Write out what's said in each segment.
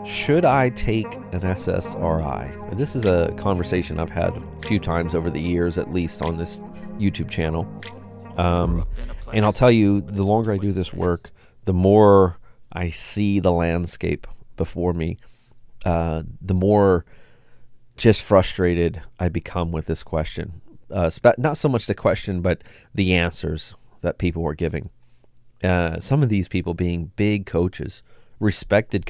Should I take an SSRI? This is a conversation I've had a few times over the years, at least on this YouTube channel. And I'll tell you, the longer I do this work, the more I see the landscape before me, the more just frustrated I become with this question. Not so much the question, but the answers that people were giving. Some of these people being big coaches, respected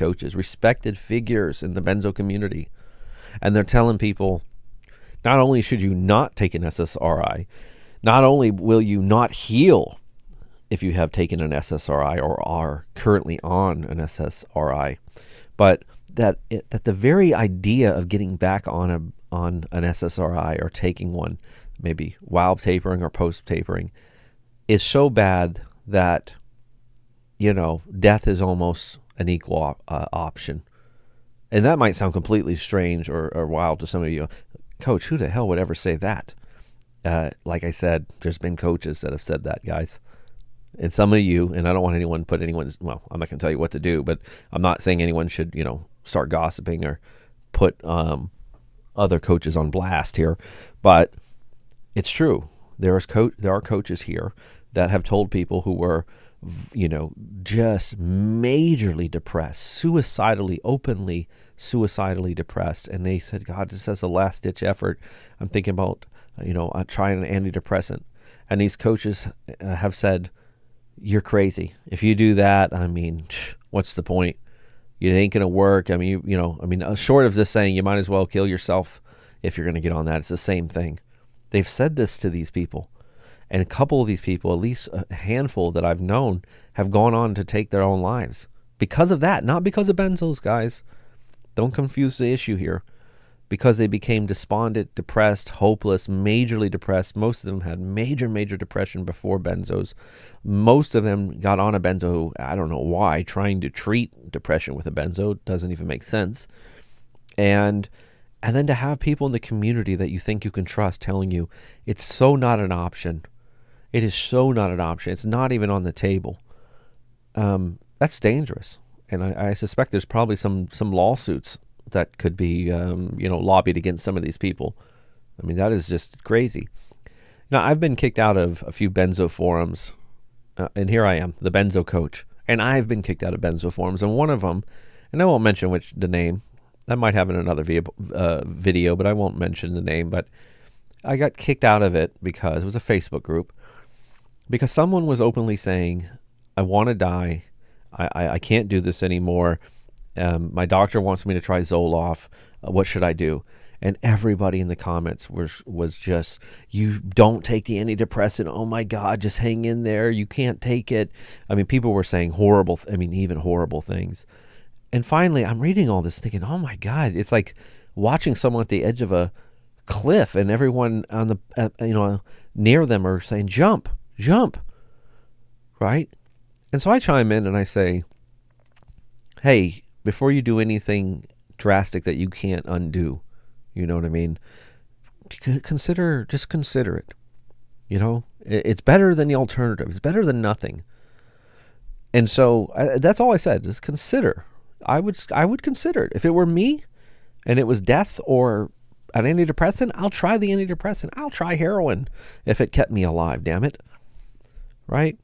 figures in the benzo community. And they're telling people, not only should you not take an SSRI, not only will you not heal if you have taken an SSRI or are currently on an SSRI, but that the very idea of getting back on an SSRI or taking one, maybe while tapering or post tapering, is so bad that, death is almost an equal option. And that might sound completely strange or wild to some of you. Coach, who the hell would ever say that? Like I said, there's been coaches that have said that, guys. And some of you, and I don't want anyone to put anyone's, well, I'm not going to tell you what to do, but I'm not saying anyone should, start gossiping or put other coaches on blast here. But it's true. There are coaches here that have told people who were, just majorly depressed, openly suicidally depressed. And they said, God, this is a last ditch effort. I'm thinking about, trying an antidepressant. And these coaches have said, you're crazy. If you do that, what's the point? It ain't going to work. Short of this saying, you might as well kill yourself if you're going to get on that. It's the same thing. They've said this to these people. And a couple of these people, at least a handful that I've known, have gone on to take their own lives. Because of that, not because of benzos, guys. Don't confuse the issue here. Because they became despondent, depressed, hopeless, majorly depressed. Most of them had major depression before benzos. Most of them got on a benzo, I don't know why, trying to treat depression with a benzo. Doesn't even make sense. And then to have people in the community that you think you can trust telling you it's so not an option. It is so not an option. It's not even on the table. That's dangerous. And I suspect there's probably some lawsuits that could be, lobbied against some of these people. That is just crazy. Now, I've been kicked out of a few benzo forums, and here I am, the benzo coach. And I've been kicked out of benzo forums, and one of them, and I won't mention the name. I might have in another video, but I won't mention the name. But I got kicked out of it because it was a Facebook group. Because someone was openly saying, I want to die. I can't do this anymore. My doctor wants me to try Zoloft. What should I do? And everybody in the comments was just, you don't take the antidepressant. Oh my God, just hang in there. You can't take it. People were saying even horrible things. And finally, I'm reading all this thinking, oh my God, it's like watching someone at the edge of a cliff and everyone on the, near them are saying, jump, right? And so I chime in and I say, hey, before you do anything drastic that you can't undo, you know what I mean? Consider it. It's better than the alternative. It's better than nothing. And so that's all I said, just consider. I would consider it. If it were me and it was death or an antidepressant, I'll try the antidepressant. I'll try heroin if it kept me alive, damn it. Right?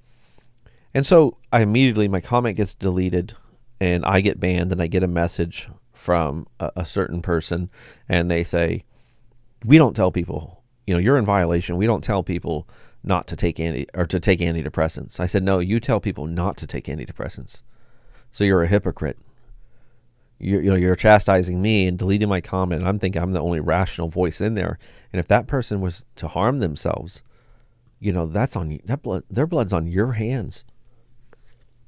And so my comment gets deleted and I get banned and I get a message from a certain person and they say, we don't tell people, you're in violation. We don't tell people not to take antidepressants. I said, no, you tell people not to take antidepressants. So you're a hypocrite. You're chastising me and deleting my comment. And I'm thinking I'm the only rational voice in there. And if that person was to harm themselves, that's on their blood's on your hands.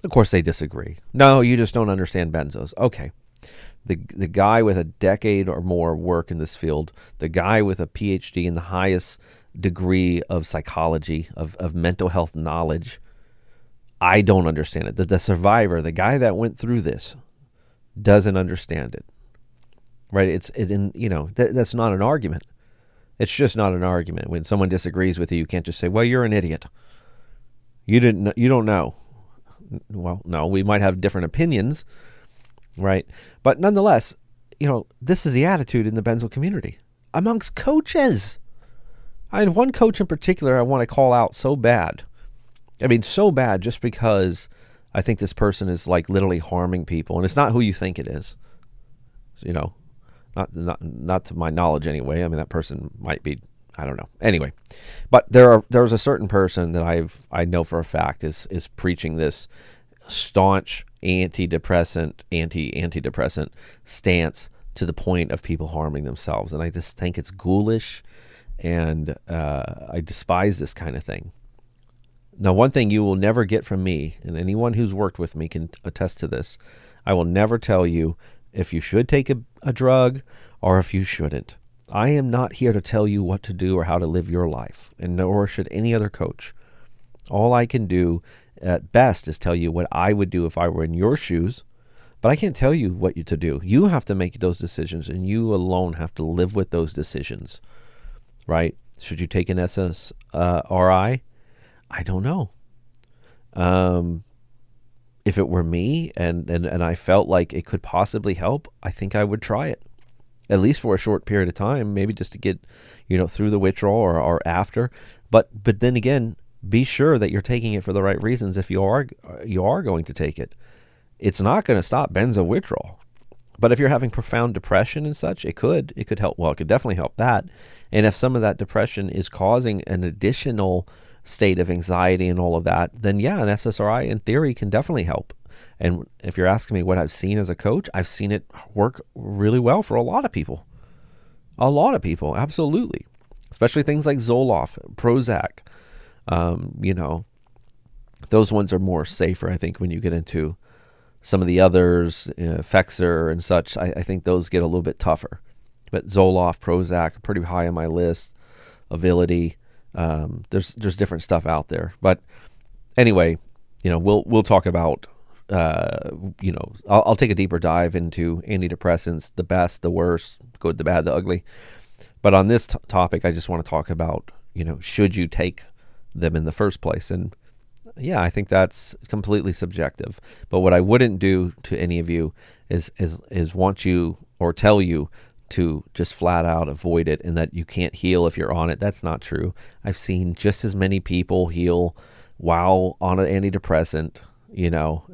Of course, they disagree. No, you just don't understand benzos. Okay. The guy with a decade or more work in this field, the guy with a PhD in the highest degree of psychology, of mental health knowledge, I don't understand it. The survivor, the guy that went through this, doesn't understand it, right? That's not an argument. It's just not an argument. When someone disagrees with you, you can't just say, well, you're an idiot. You don't know. Well, no, we might have different opinions, right? But nonetheless, this is the attitude in the Benzo community amongst coaches. I had one coach in particular I want to call out so bad. I mean, so bad just because I think this person is like literally harming people, and it's not who you think it is. Not to my knowledge anyway. I mean, that person might be, I don't know. Anyway, but there's a certain person that I know for a fact is preaching this staunch antidepressant stance to the point of people harming themselves, and I just think it's ghoulish, and I despise this kind of thing. Now, one thing you will never get from me, and anyone who's worked with me can attest to this, I will never tell you if you should take a drug or if you shouldn't. I am not here to tell you what to do or how to live your life, and nor should any other coach. All I can do at best is tell you what I would do if I were in your shoes, but I can't tell you what to do. You have to make those decisions, and you alone have to live with those decisions, right? Should you take an SSRI? I don't know. If it were me and I felt like it could possibly help, I think I would try it, at least for a short period of time, maybe just to get, through the withdrawal or after. But then again, be sure that you're taking it for the right reasons. If you are going to take it, it's not going to stop benzo withdrawal. But if you're having profound depression and such, it could help. Well, it could definitely help that. And if some of that depression is causing an additional state of anxiety and all of that, then yeah, an SSRI in theory can definitely help. And if you're asking me what I've seen as a coach, I've seen it work really well for a lot of people. A lot of people, absolutely. Especially things like Zoloft, Prozac. Those ones are more safer, I think, when you get into some of the others, Fexer and such. I think those get a little bit tougher. But Zoloft, Prozac are pretty high on my list. Avility. There's different stuff out there, but anyway, we'll talk about, I'll take a deeper dive into antidepressants, the best, the worst, the good, the bad, the ugly. But on this topic, I just want to talk about, should you take them in the first place? And yeah, I think that's completely subjective. But what I wouldn't do to any of you is want you or tell you to just flat out avoid it and that you can't heal if you're on it. That's not true. I've seen just as many people heal while on an antidepressant,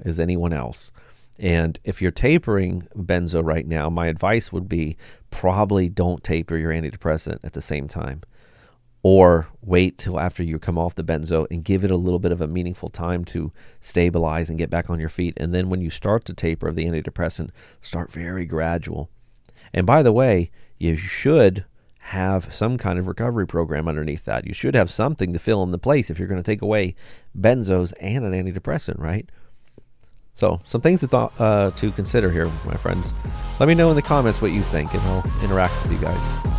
as anyone else. And if you're tapering benzo right now, my advice would be probably don't taper your antidepressant at the same time, or wait till after you come off the benzo and give it a little bit of a meaningful time to stabilize and get back on your feet. And then when you start to taper of the antidepressant, start very gradual. And by the way, you should have some kind of recovery program underneath that. You should have something to fill in the place if you're going to take away benzos and an antidepressant, right? So some things to consider here, my friends. Let me know in the comments what you think, and I'll interact with you guys.